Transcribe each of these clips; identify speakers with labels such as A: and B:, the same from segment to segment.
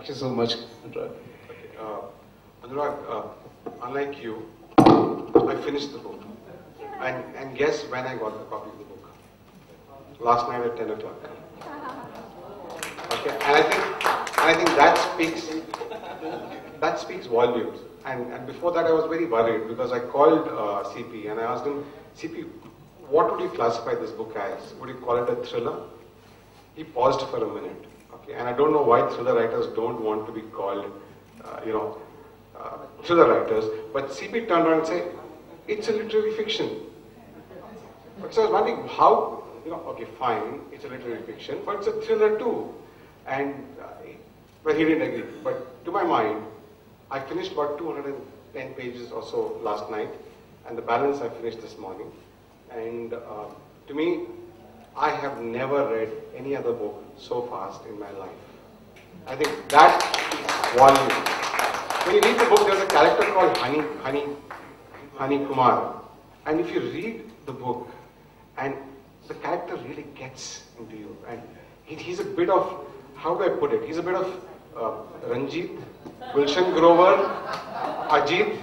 A: Thank you so much, Anurag.
B: Okay, Anurag, unlike you, I finished the book. And guess when I got the copy of the book? Last night at 10 o'clock. Okay, and I think that speaks volumes. And before that I was very worried because I called CP and I asked him, CP, what would you classify this book as? Would you call it a thriller? He paused for a minute. Okay, and I don't know why thriller writers don't want to be called, thriller writers. But CP turned around and said, it's a literary fiction. So I was wondering how, okay, fine, it's a literary fiction, but it's a thriller too. And, well, he didn't agree. But to my mind, I finished about 210 pages or so last night, and the balance I finished this morning. And to me, I have never read any other book so fast in my life. I think that volume. When you read the book, there's a character called Honey Kumar. And if you read the book, and the character really gets into you. And he's a bit of, how do I put it? He's a bit of Ranjit, Gulshan Grover, Ajit,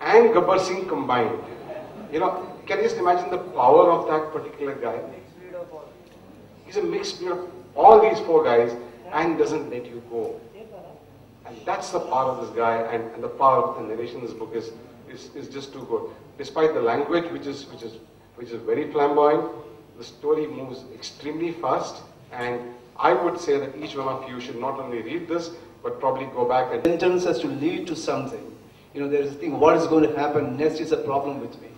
B: and Gabbar Singh combined. Can you just imagine the power of that particular guy? He's a mixed breed of all these four guys and doesn't let you go. And that's the power of this guy, and the power of the narration in this book is just too good. Despite the language, which is very flamboyant, the story moves extremely fast, and I would say that each one of you should not only read this, but probably go back and...
A: Sentence has to lead to something. There is a thing, what is going to happen next is a problem with me.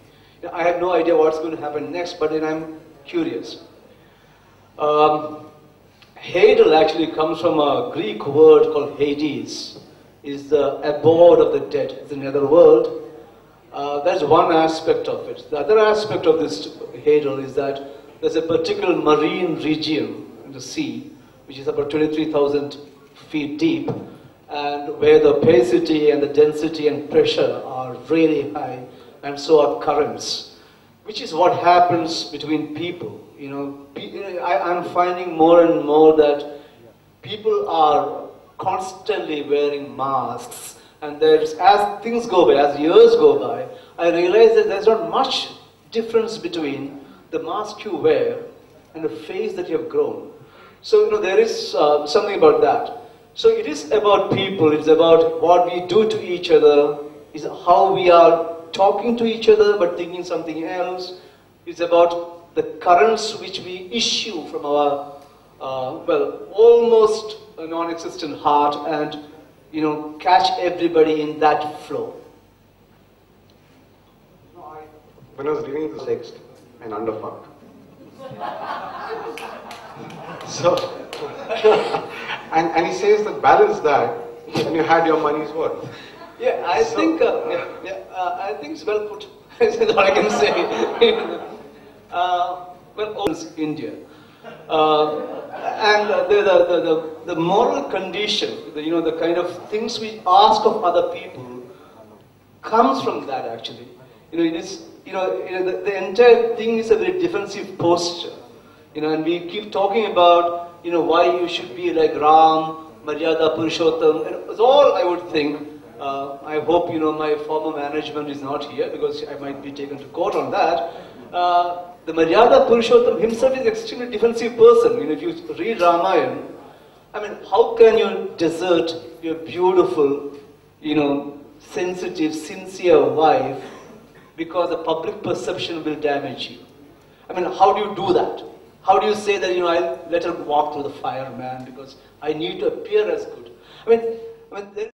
A: I have no idea what's going to happen next, but then I'm curious. Hadel actually comes from a Greek word called Hades. Is the abode of the dead. It's another world. That's one aspect of it. The other aspect of this Hadel is that there's a particular marine region in the sea, which is about 23,000 feet deep, and where the opacity and the density and pressure are really high, and so are currents, which is what happens between people. I'm finding more and more that people are constantly wearing masks, and as things go by, as years go by, I realize that there's not much difference between the mask you wear and the face that you have grown. So there is something about that. So it is about people, it's about what we do to each other, is how we are talking to each other but thinking something else. It's about the currents which we issue from our, almost a non-existent heart, and, catch everybody in that flow.
B: When I was reading the text, and underfucked. So, and he says that balance that, and you had your money's worth.
A: Yeah, I think it's well put. That's all I can say. India. And the moral condition, the kind of things we ask of other people comes from that actually. The entire thing is a very defensive posture. And we keep talking about, why you should be like Ram, Maryada Purushottam, and it's all I would think. I hope, my former management is not here because I might be taken to court on that. The Maryada Purushottam himself is an extremely defensive person. If you read Ramayana, how can you desert your beautiful, sensitive, sincere wife because the public perception will damage you? How do you do that? How do you say that, I'll let her walk through the fire, man, because I need to appear as good?